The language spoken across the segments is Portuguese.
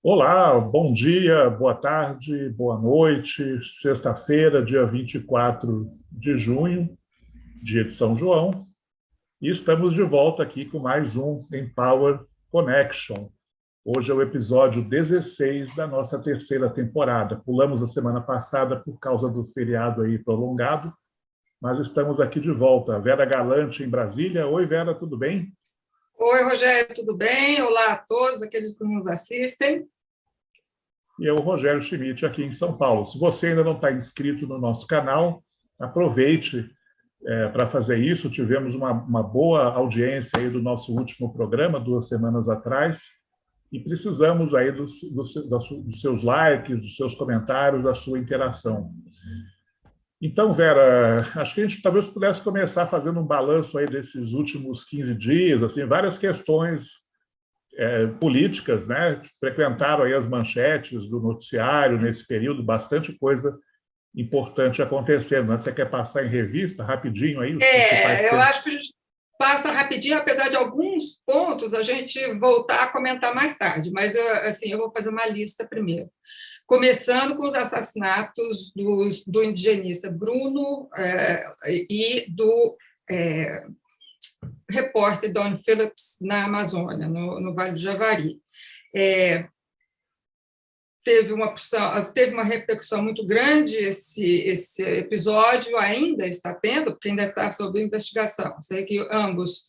Olá, bom dia, boa tarde, boa noite. Sexta-feira, dia 24 de junho, dia de São João, e estamos de volta aqui com mais um Empower Connection. Hoje é o episódio 16 da nossa terceira temporada. Pulamos a semana passada por causa do feriado aí prolongado, mas estamos aqui de volta. Vera Galante em Brasília. Oi, Vera, tudo bem? Oi, Rogério, tudo bem? Olá a todos aqueles que nos assistem. E eu, Rogério Schmidt, aqui em São Paulo. Se você ainda não está inscrito no nosso canal, aproveite para fazer isso. Tivemos uma boa audiência aí do nosso último programa, 2 semanas atrás, e precisamos aí dos seus likes, dos seus comentários, da sua interação. Então, Vera, acho que a gente talvez pudesse começar fazendo um balanço aí desses últimos 15 dias, assim, várias questões políticas, né? Frequentaram aí as manchetes do noticiário nesse período, bastante coisa importante acontecendo. Né? Você quer passar em revista rapidinho aí os principais Eu temas? acho que a gente passa rapidinho, apesar de alguns pontos a gente voltar a comentar mais tarde, mas assim, eu vou fazer uma lista primeiro. Começando com os assassinatos do indigenista Bruno e do repórter Don Phillips na Amazônia, no Vale do Javari. Teve uma repercussão muito grande esse episódio, ainda está tendo, porque ainda está sob investigação. Sei que ambos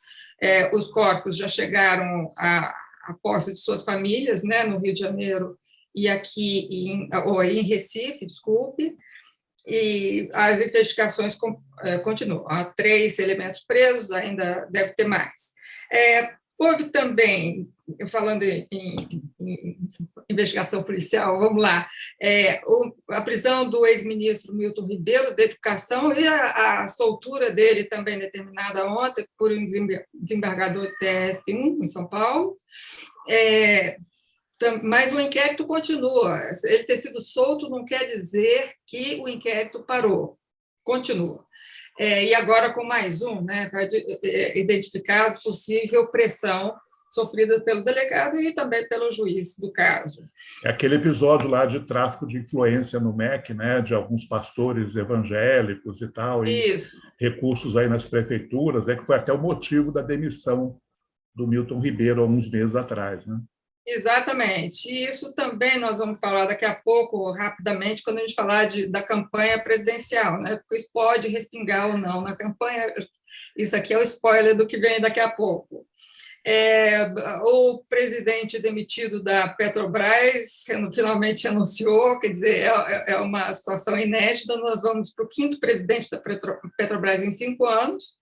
os corpos já chegaram à posse de suas famílias, né, no Rio de Janeiro e aqui em Recife, desculpe, e as investigações continuam. Há 3 elementos presos, ainda deve ter mais. Houve também, falando em investigação policial, vamos lá, a prisão do ex-ministro Milton Ribeiro, da Educação, e a soltura dele também determinada ontem por um desembargador TRF1 em São Paulo. Mas o inquérito continua. Ele ter sido solto não quer dizer que o inquérito parou. Continua. E agora com mais um, né, para identificar possível pressão sofrida pelo delegado e também pelo juiz do caso. É aquele episódio lá de tráfico de influência no MEC, né, de alguns pastores evangélicos e tal, e Isso. recursos aí nas prefeituras, que foi até o motivo da demissão do Milton Ribeiro há uns meses atrás, né? Exatamente. E isso também nós vamos falar daqui a pouco, rapidamente, quando a gente falar da campanha presidencial, né? Porque isso pode respingar ou não na campanha. Isso aqui é o spoiler do que vem daqui a pouco. O presidente demitido da Petrobras finalmente anunciou, quer dizer, é uma situação inédita. Nós vamos para o 5º presidente da Petrobras em 5 anos.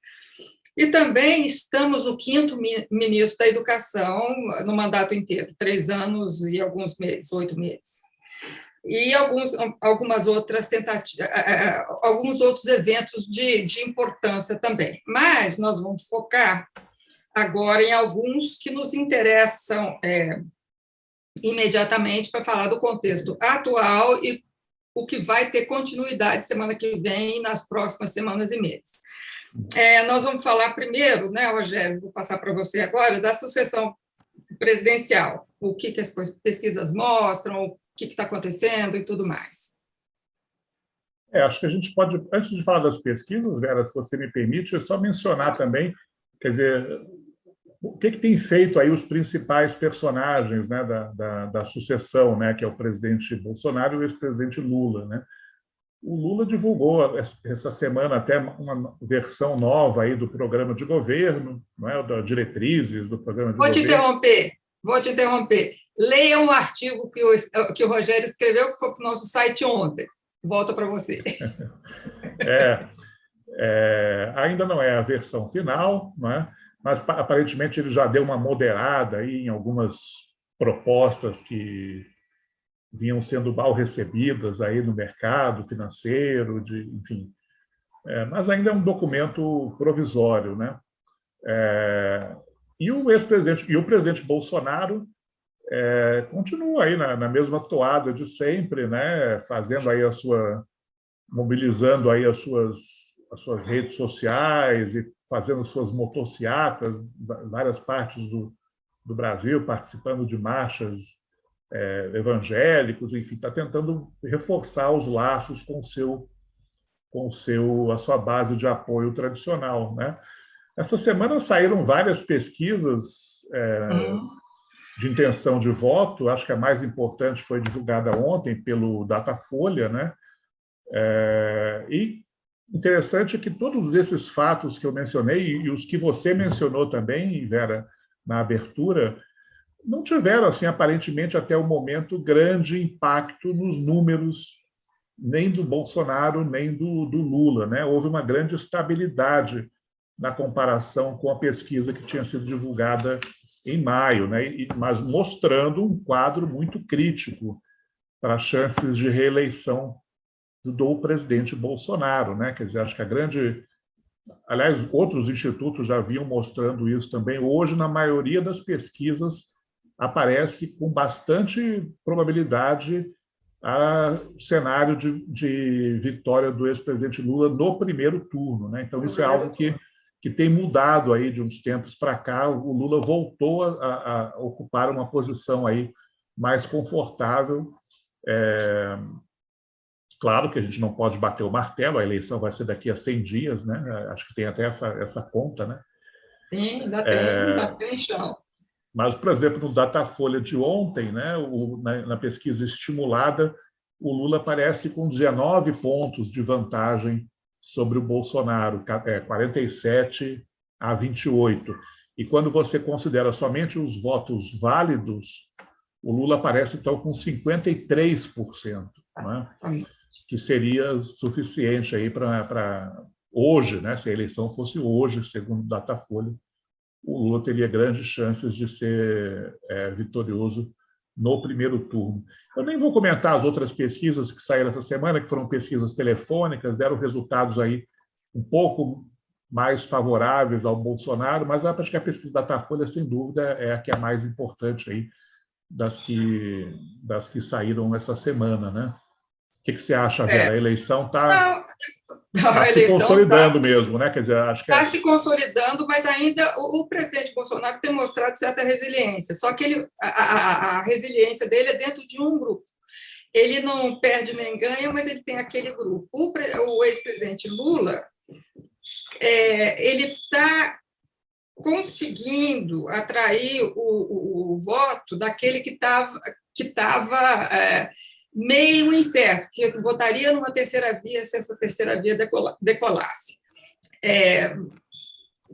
E também estamos no 5º ministro da Educação no mandato inteiro, 3 anos e alguns meses, 8 meses. E algumas outras tentativas, alguns outros eventos de importância também. Mas nós vamos focar agora em alguns que nos interessam imediatamente para falar do contexto atual e o que vai ter continuidade semana que vem e nas próximas semanas e meses. Nós vamos falar primeiro, né, Rogério, vou passar para você agora, da sucessão presidencial, o que as pesquisas mostram, o que está acontecendo e tudo mais. Acho que a gente pode, antes de falar das pesquisas, Vera, se você me permite, só mencionar também, quer dizer, o que tem feito aí os principais personagens, né, da sucessão, né, que é o presidente Bolsonaro e o ex-presidente Lula, né? O Lula divulgou essa semana até uma versão nova aí do programa de governo, não é? Das diretrizes do programa de governo. Vou te interromper. Leia um artigo que o Rogério escreveu, que foi para o nosso site ontem. Volta para você. Ainda não é a versão final, não é? Mas aparentemente ele já deu uma moderada aí em algumas propostas que vinham sendo mal recebidas aí no mercado financeiro, enfim. Mas ainda é um documento provisório, né? E o ex-presidente e o presidente Bolsonaro continua aí na mesma toada de sempre, né? Fazendo aí mobilizando aí as suas redes sociais e fazendo suas motociatas em várias partes do Brasil, participando de marchas evangélicos, enfim, está tentando reforçar os laços a sua base de apoio tradicional, né? Essa semana saíram várias pesquisas de intenção de voto. Acho que a mais importante foi divulgada ontem pelo Datafolha, né? E interessante é que todos esses fatos que eu mencionei e os que você mencionou também, Vera, na abertura, não tiveram, assim, aparentemente, até o momento, grande impacto nos números, nem do Bolsonaro, nem do Lula, né? Houve uma grande estabilidade na comparação com a pesquisa que tinha sido divulgada em maio, né? Mas mostrando um quadro muito crítico para as chances de reeleição do presidente Bolsonaro, né? Quer dizer, acho que aliás, outros institutos já vinham mostrando isso também. Hoje, na maioria das pesquisas, aparece com bastante probabilidade o cenário de vitória do ex-presidente Lula no primeiro turno, né? Então, isso é algo que tem mudado aí de uns tempos para cá. O Lula voltou a ocupar uma posição aí mais confortável. Claro que a gente não pode bater o martelo, a eleição vai ser daqui a 100 dias, né? Acho que tem até essa conta, né? Sim, ainda tem chão. Mas, por exemplo, no Datafolha de ontem, né, na pesquisa estimulada, o Lula aparece com 19 pontos de vantagem sobre o Bolsonaro, 47-28. E quando você considera somente os votos válidos, o Lula aparece, então, com 53%, né? Que seria suficiente aí para hoje, né, se a eleição fosse hoje, segundo o Datafolha, o Lula teria grandes chances de ser vitorioso no primeiro turno. Eu nem vou comentar as outras pesquisas que saíram essa semana, que foram pesquisas telefônicas, deram resultados aí um pouco mais favoráveis ao Bolsonaro, mas acho que a pesquisa da Datafolha, sem dúvida, é a que é mais importante aí das que saíram essa semana, né? O que você acha, Vera? A eleição está se consolidando mesmo, né? Quer dizer, acho que está se consolidando, mas ainda o presidente Bolsonaro tem mostrado certa resiliência. Só que a resiliência dele é dentro de um grupo. Ele não perde nem ganha, mas ele tem aquele grupo. O ex-presidente Lula, ele está conseguindo atrair o voto daquele que estava meio incerto, que votaria numa terceira via se essa terceira via decolasse.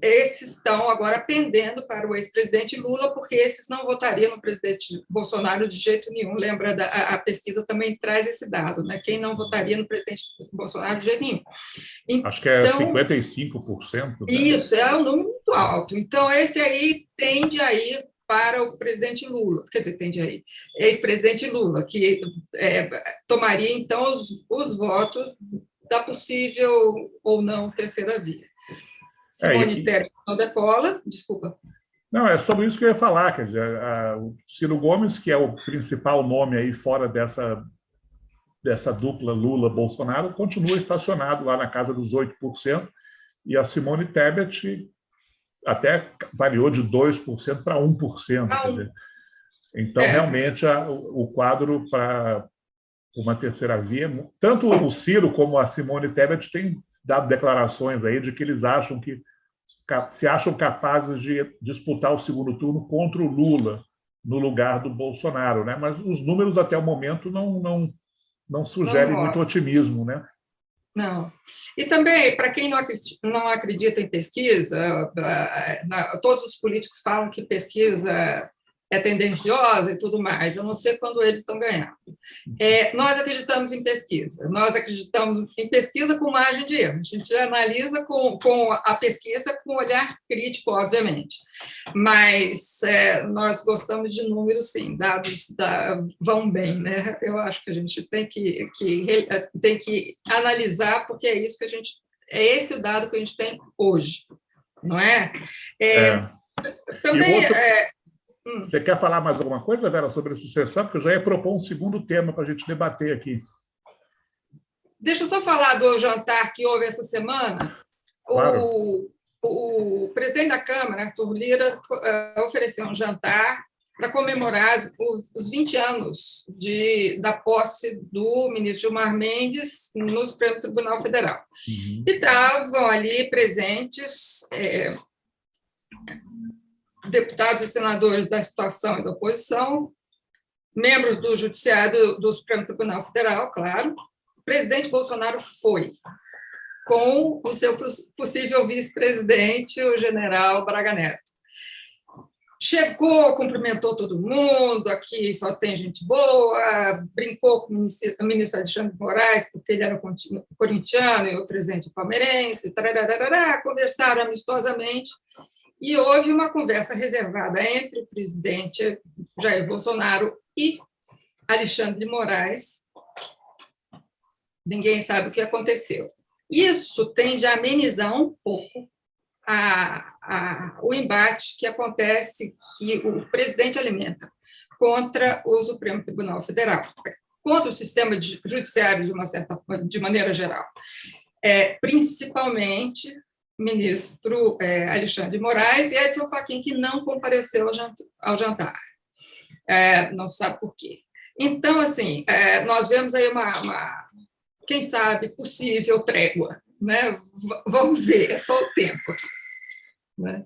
Esses estão agora pendendo para o ex-presidente Lula, porque esses não votariam no presidente Bolsonaro de jeito nenhum. Lembra, a pesquisa também traz esse dado, né? Quem não votaria no presidente Bolsonaro de jeito nenhum. Então, acho que é 55%. Né? Isso, é um número muito alto. Então, esse aí tende a ir para o presidente Lula, quer dizer, tende aí, ex-presidente Lula, que tomaria, então, os votos da possível ou não terceira via. Simone Tebet não decola, desculpa. Não, é sobre isso que eu ia falar, quer dizer, o Ciro Gomes, que é o principal nome aí fora dessa dupla Lula-Bolsonaro, continua estacionado lá na casa dos 8%, e a Simone Tebet até variou de 2% para 1%. Quer dizer, então, realmente, o quadro para uma terceira via, tanto o Ciro como a Simone Tebet têm dado declarações aí de que eles se acham capazes de disputar o segundo turno contra o Lula no lugar do Bolsonaro, né? Mas os números até o momento não sugerem muito otimismo, né? Não. E também, para quem não acredita em pesquisa, todos os políticos falam que pesquisa é tendenciosa e tudo mais, a não ser quando eles estão ganhando. Nós acreditamos em pesquisa, nós acreditamos em pesquisa com margem de erro, a gente analisa com a pesquisa com olhar crítico, obviamente, mas nós gostamos de números, sim, dados vão bem, né? Eu acho que a gente tem que analisar, porque é isso que é esse o dado que a gente tem hoje, não é? Também... Você quer falar mais alguma coisa, Vera, sobre a sucessão? Porque eu já ia propor um segundo tema para a gente debater aqui. Deixa eu só falar do jantar que houve essa semana. Claro. O presidente da Câmara, Arthur Lira, ofereceu um jantar para comemorar os 20 anos da posse do ministro Gilmar Mendes no Supremo Tribunal Federal. Uhum. E estavam ali presentes deputados e senadores da situação e da oposição, membros do Judiciário do Supremo Tribunal Federal, claro. O presidente Bolsonaro foi, com o seu possível vice-presidente, o general Braga Neto. Chegou, cumprimentou todo mundo, aqui só tem gente boa, brincou com o ministro Alexandre de Moraes, porque ele era corintiano e o presidente palmeirense, conversaram amistosamente, e houve uma conversa reservada entre o presidente Jair Bolsonaro e Alexandre de Moraes. Ninguém sabe o que aconteceu. Isso tende a amenizar um pouco o embate que acontece, que o presidente alimenta contra o Supremo Tribunal Federal, contra o sistema judiciário de maneira geral. Principalmente o ministro Alexandre de Moraes e Edson Fachin, que não compareceu ao jantar. Não se sabe por quê. Então, assim, nós vemos aí quem sabe, possível trégua, né? Vamos ver, é só o tempo. Né?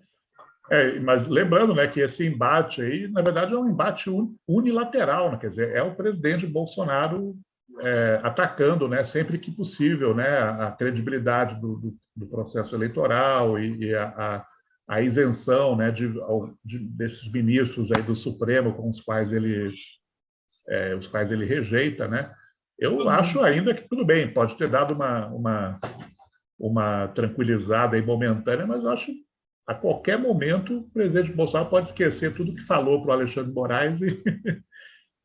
Mas lembrando, né, que esse embate aí, na verdade, é um embate unilateral, né? Quer dizer, é o presidente Bolsonaro atacando, né, sempre que possível, né, a credibilidade do processo eleitoral e a isenção, né, desses ministros aí do Supremo com os quais ele rejeita, né? Eu acho ainda que tudo bem, pode ter dado uma tranquilizada aí momentânea, mas eu acho que a qualquer momento o presidente Bolsonaro pode esquecer tudo que falou para o Alexandre de Moraes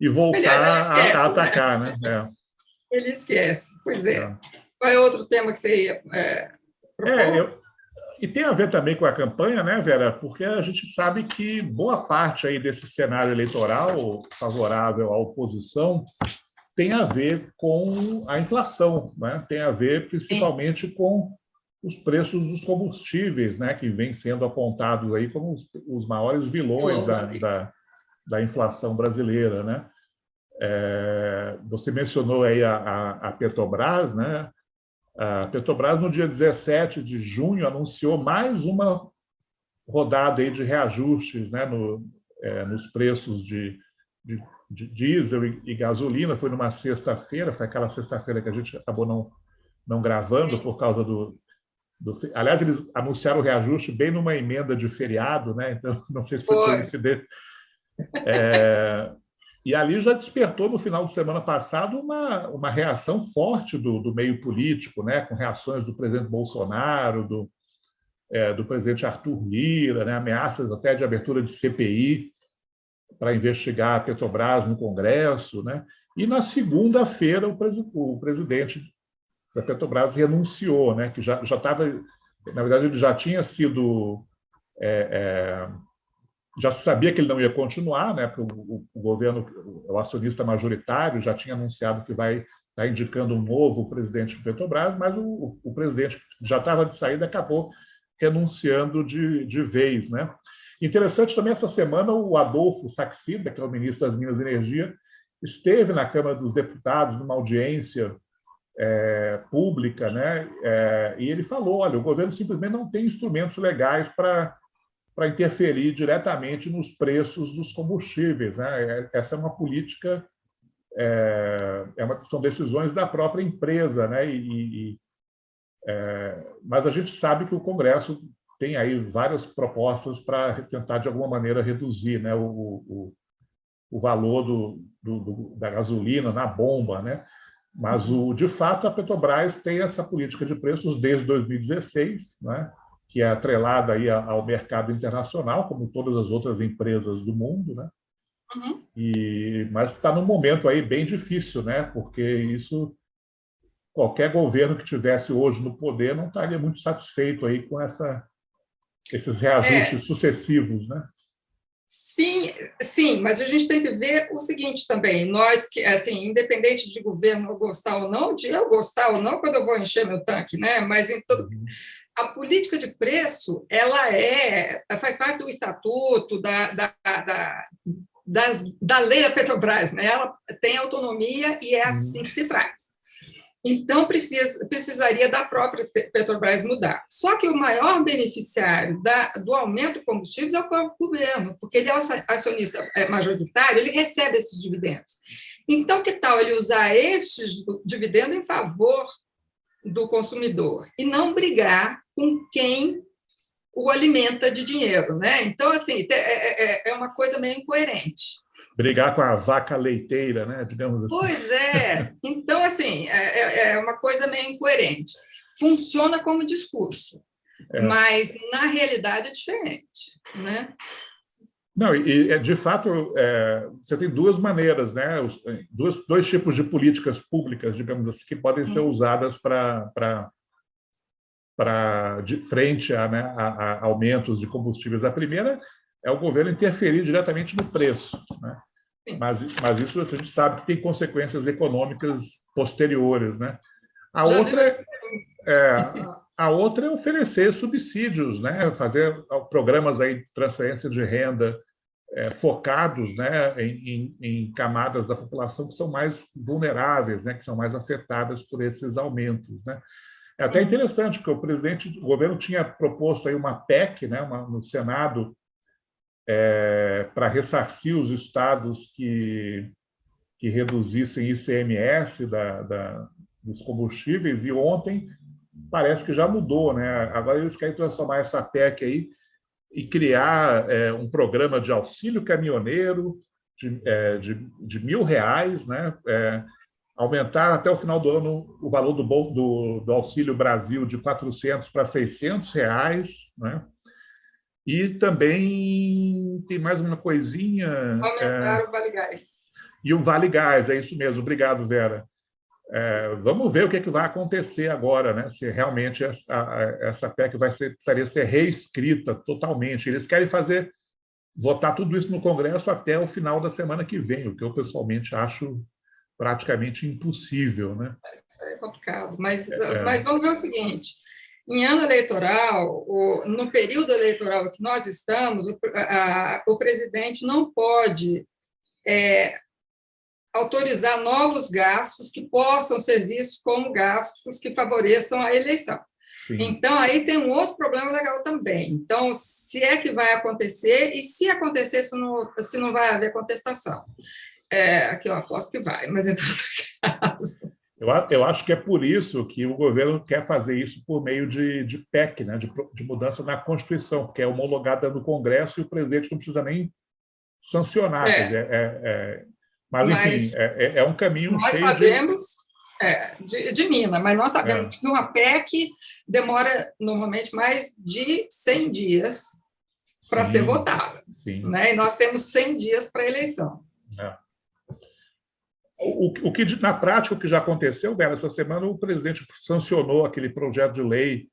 e voltar a atacar, né? Ele esquece, pois é. Qual é outro tema que você ia propor? E tem a ver também com a campanha, né, Vera? Porque a gente sabe que boa parte aí desse cenário eleitoral favorável à oposição tem a ver com a inflação, né? Tem a ver principalmente com os preços dos combustíveis, né, que vêm sendo apontados aí como os maiores vilões da inflação brasileira, né? Você mencionou aí a Petrobras, né? A Petrobras, no dia 17 de junho, anunciou mais uma rodada aí de reajustes, né, nos preços de diesel e gasolina. Foi numa sexta-feira, foi aquela sexta-feira que a gente acabou não gravando. Sim. Por causa aliás, eles anunciaram o reajuste bem numa emenda de feriado, né? Então, não sei se foi coincidente. E ali já despertou, no final de semana passado, uma reação forte do meio político, né? Com reações do presidente Bolsonaro, do presidente Arthur Lira, né? Ameaças até de abertura de CPI para investigar a Petrobras no Congresso, né? E na segunda-feira o presidente da Petrobras renunciou, né? Que já estava, na verdade, ele já tinha sido, já se sabia que ele não ia continuar, né? Porque o governo, o acionista majoritário, já tinha anunciado que vai estar indicando um novo presidente do Petrobras, mas o presidente que já estava de saída acabou renunciando de vez, né? Interessante também, essa semana, o Adolfo Saxida, que é o ministro das Minas e Energia, esteve na Câmara dos Deputados numa audiência pública, né? E ele falou, olha, o governo simplesmente não tem instrumentos legais para interferir diretamente nos preços dos combustíveis, né? Essa é uma política, são decisões da própria empresa, né? Mas a gente sabe que o Congresso tem aí várias propostas para tentar, de alguma maneira, reduzir, né, o valor da gasolina na bomba, né? Mas, de fato, a Petrobras tem essa política de preços desde 2016, né, que é atrelada aí ao mercado internacional, como todas as outras empresas do mundo, né? Uhum. Mas está num momento aí bem difícil, né? Porque qualquer governo que tivesse hoje no poder não estaria muito satisfeito aí com esses reajustes sucessivos, né? Sim, mas a gente tem que ver o seguinte também, nós, assim, independente de governo eu gostar ou não, quando eu vou encher meu tanque, né? Mas a política de preço, ela faz parte do estatuto da lei da Petrobras, né? Ela tem autonomia e é assim que se faz. Então, precisaria da própria Petrobras mudar. Só que o maior beneficiário do aumento do combustíveis é o próprio governo, porque ele é o acionista majoritário, ele recebe esses dividendos. Então, que tal ele usar esses dividendos em favor do consumidor e não brigar com quem o alimenta de dinheiro, né? Então, assim, é uma coisa meio incoerente. Brigar com a vaca leiteira, né? Digamos assim. Pois é. Então, assim, é uma coisa meio incoerente. Funciona como discurso, mas, na realidade, é diferente, né? Não, e de fato, você tem duas maneiras, né? Dois tipos de políticas públicas, digamos assim, que podem ser usadas de frente a aumentos de combustíveis. A primeira é o governo interferir diretamente no preço, né? Mas isso a gente sabe que tem consequências econômicas posteriores, né? A outra é oferecer subsídios, né? Fazer programas aí de transferência de renda focados, né, em camadas da população que são mais vulneráveis, né, que são mais afetadas por esses aumentos, né? É até interessante que o governo tinha proposto aí uma PEC, né, no Senado, para ressarcir os estados que reduzissem ICMS dos combustíveis, e ontem parece que já mudou, né? Agora eles querem transformar essa PEC aí e criar um programa de auxílio caminhoneiro de R$ 1.000, né? Aumentar até o final do ano o valor do Auxílio Brasil de R$ 400 para R$ 600, né? E também tem mais uma coisinha. Aumentar o Vale Gás. E o Vale Gás, é isso mesmo. Obrigado, Vera. Vamos ver o que vai acontecer agora, né? Se realmente essa PEC precisaria ser reescrita totalmente. Eles querem votar tudo isso no Congresso até o final da semana que vem, o que eu pessoalmente acho praticamente impossível, né? Isso é complicado, mas vamos ver o seguinte: em ano eleitoral, no período eleitoral que nós estamos, o presidente não pode autorizar novos gastos que possam ser vistos como gastos que favoreçam a eleição. Sim. Então, aí tem um outro problema legal também. Então, se é que vai acontecer, e se acontecer, se não vai haver contestação. Aqui eu aposto que vai, mas em todo caso. Eu acho que é por isso que o governo quer fazer isso por meio de PEC, né, de mudança na Constituição, porque é homologada no Congresso e o presidente não precisa nem sancionar. Mas, enfim, é um caminho nós cheio sabemos, de mina, mas nós sabemos que uma PEC demora normalmente mais de 100 dias para ser votada. Né? E nós temos 100 dias para a eleição. O que, na prática, o que já aconteceu, Vera, essa semana o presidente sancionou aquele projeto de lei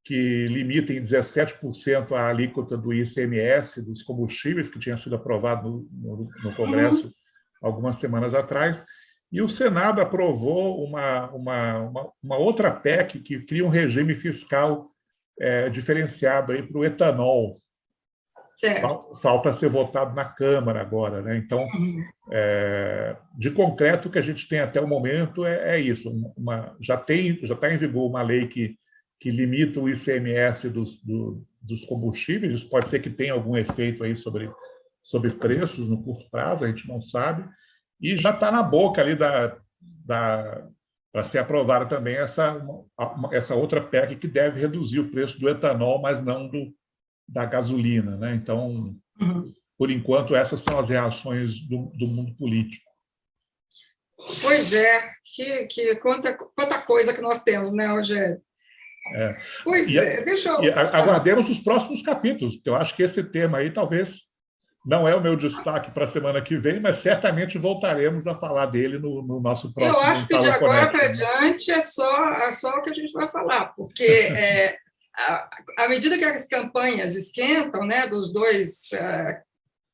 que limita em 17% a alíquota do ICMS dos combustíveis, que tinha sido aprovado no Congresso algumas semanas atrás, e o Senado aprovou uma outra PEC que cria um regime fiscal diferenciado para o etanol. Falta ser votado na Câmara agora, né? Então, de concreto, o que a gente tem até o momento é isso. Já está em vigor uma lei que limita o ICMS dos combustíveis. Isso pode ser que tenha algum efeito aí sobre preços no curto prazo, a gente não sabe. E já está na boca ali para ser aprovada também essa outra PEC que deve reduzir o preço do etanol, mas não da gasolina, né? Então, por enquanto, essas são as reações do mundo político. Pois é, quanta coisa que nós temos, né, Rogério? Deixa eu... aguardemos os próximos capítulos, porque eu acho que esse tema aí talvez não é o meu destaque para a semana que vem, mas certamente voltaremos a falar dele no nosso próximo. Eu acho que de agora para diante é só o que a gente vai falar, porque à medida que as campanhas esquentam, né, dos dois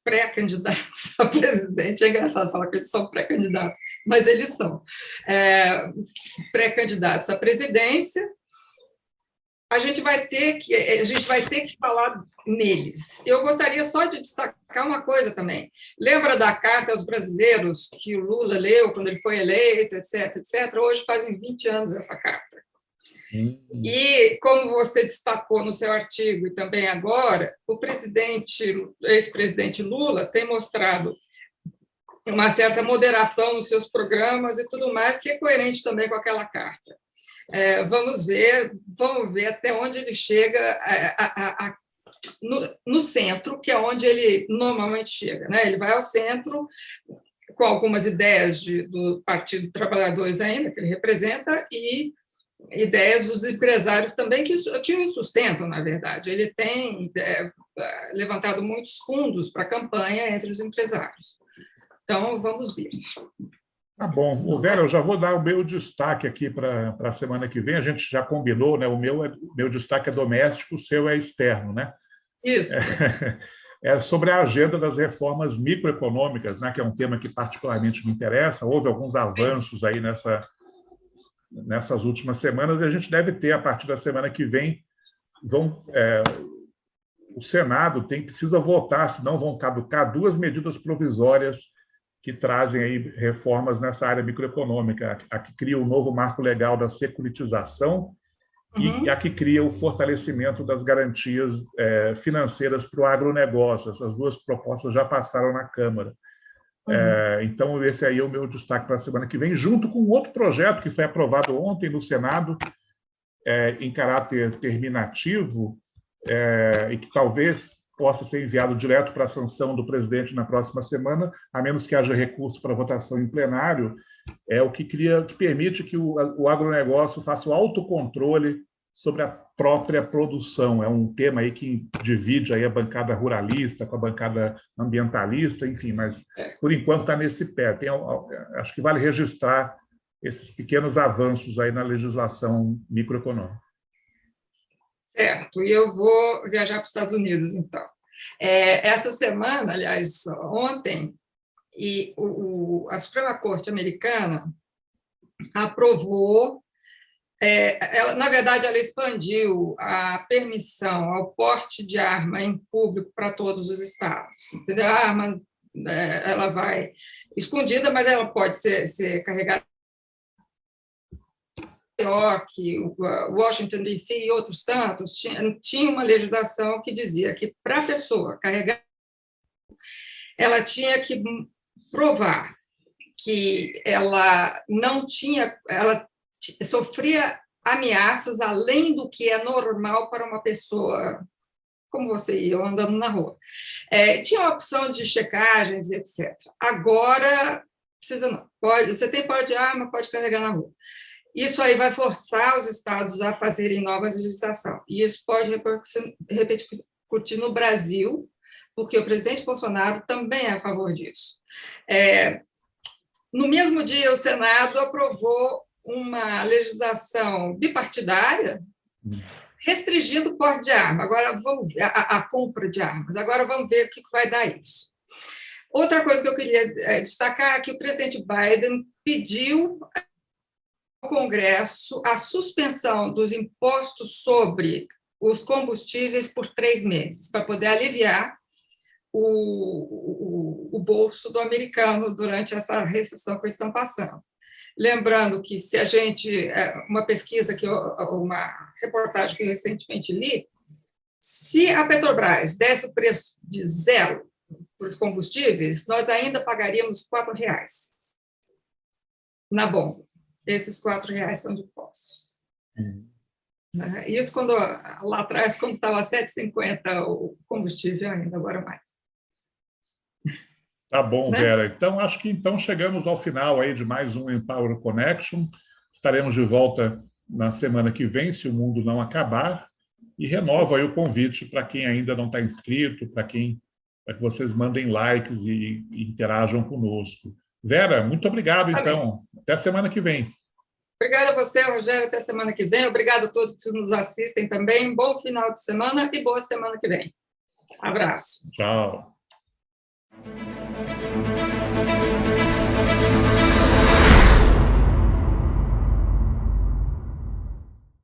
pré-candidatos a presidente, é engraçado falar que eles são pré-candidatos, mas eles são pré-candidatos à presidência, a gente vai ter que falar neles. Eu gostaria só de destacar uma coisa também. Lembra da carta aos brasileiros que o Lula leu quando ele foi eleito, etc., etc.? Hoje fazem 20 anos essa carta. E, como você destacou no seu artigo e também agora, o ex-presidente Lula tem mostrado uma certa moderação nos seus programas e tudo mais, que é coerente também com aquela carta. Vamos ver até onde ele chega no centro, que é onde ele normalmente chega, né? Ele vai ao centro com algumas ideias do Partido dos Trabalhadores ainda, que ele representa, e ideias dos empresários também, que o sustentam, na verdade. Ele tem levantado muitos fundos para a campanha entre os empresários. Então, vamos ver. Tá bom. Vera, eu já vou dar o meu destaque aqui para a semana que vem. A gente já combinou, né? O meu destaque é doméstico, o seu é externo, né? Isso. É sobre a agenda das reformas microeconômicas, né? Que é um tema que particularmente me interessa. Houve alguns avanços aí nessas últimas semanas, e a gente deve ter, a partir da semana que vem, o Senado precisa votar, senão vão caducar 2 medidas provisórias que trazem aí reformas nessa área microeconômica, a que cria o novo marco legal da securitização e a que cria o fortalecimento das garantias financeiras para o agronegócio. Essas 2 propostas já passaram na Câmara. Então, esse aí é o meu destaque para a semana que vem, junto com outro projeto que foi aprovado ontem no Senado, em caráter terminativo, e que talvez possa ser enviado direto para a sanção do presidente na próxima semana, a menos que haja recurso para votação em plenário, o que permite que o agronegócio faça o autocontrole sobre a própria produção. É um tema aí que divide aí a bancada ruralista com a bancada ambientalista, enfim, mas por enquanto está nesse pé. Acho que vale registrar esses pequenos avanços aí na legislação microeconômica. Certo, e eu vou viajar para os Estados Unidos, então. Essa semana, aliás, ontem, a Suprema Corte americana aprovou, na verdade, ela expandiu a permissão ao porte de arma em público para todos os estados. Entendeu? A arma ela vai escondida, mas ela pode ser carregada York, Washington, D.C. e outros tantos, tinha uma legislação que dizia que, para a pessoa carregar, ela tinha que provar que ela não tinha, ela sofria ameaças além do que é normal para uma pessoa como você e eu andando na rua. Tinha a opção de checagens, etc. Agora, precisa não. Você tem porte de arma, pode carregar na rua. Isso aí vai forçar os estados a fazerem nova legislação. E isso pode repercutir no Brasil, porque o presidente Bolsonaro também é a favor disso. No mesmo dia, o Senado aprovou uma legislação bipartidária restringindo o porte de arma. Agora vamos ver a compra de armas. Agora vamos ver o que vai dar isso. Outra coisa que eu queria destacar é que o presidente Biden pediu Congresso a suspensão dos impostos sobre os combustíveis por 3 meses, para poder aliviar o bolso do americano durante essa recessão que eles estão passando. Lembrando que se a gente, uma pesquisa, uma reportagem que recentemente li, se a Petrobras desse o preço de 0 para os combustíveis, nós ainda pagaríamos R$4 na bomba. Esses R$4 são de impostos. Isso lá atrás, quando estava 7,50 o combustível ainda, agora mais. Tá bom, né? Vera. Então, acho que chegamos ao final aí de mais um Empower Connection. Estaremos de volta na semana que vem, se o mundo não acabar. E renovo aí o convite para quem ainda não está inscrito, para que vocês mandem likes e interajam conosco. Vera, muito obrigado, então. Até semana que vem. Obrigada a você, Rogério. Até semana que vem. Obrigado a todos que nos assistem também. Bom final de semana e boa semana que vem. Abraço. Tchau.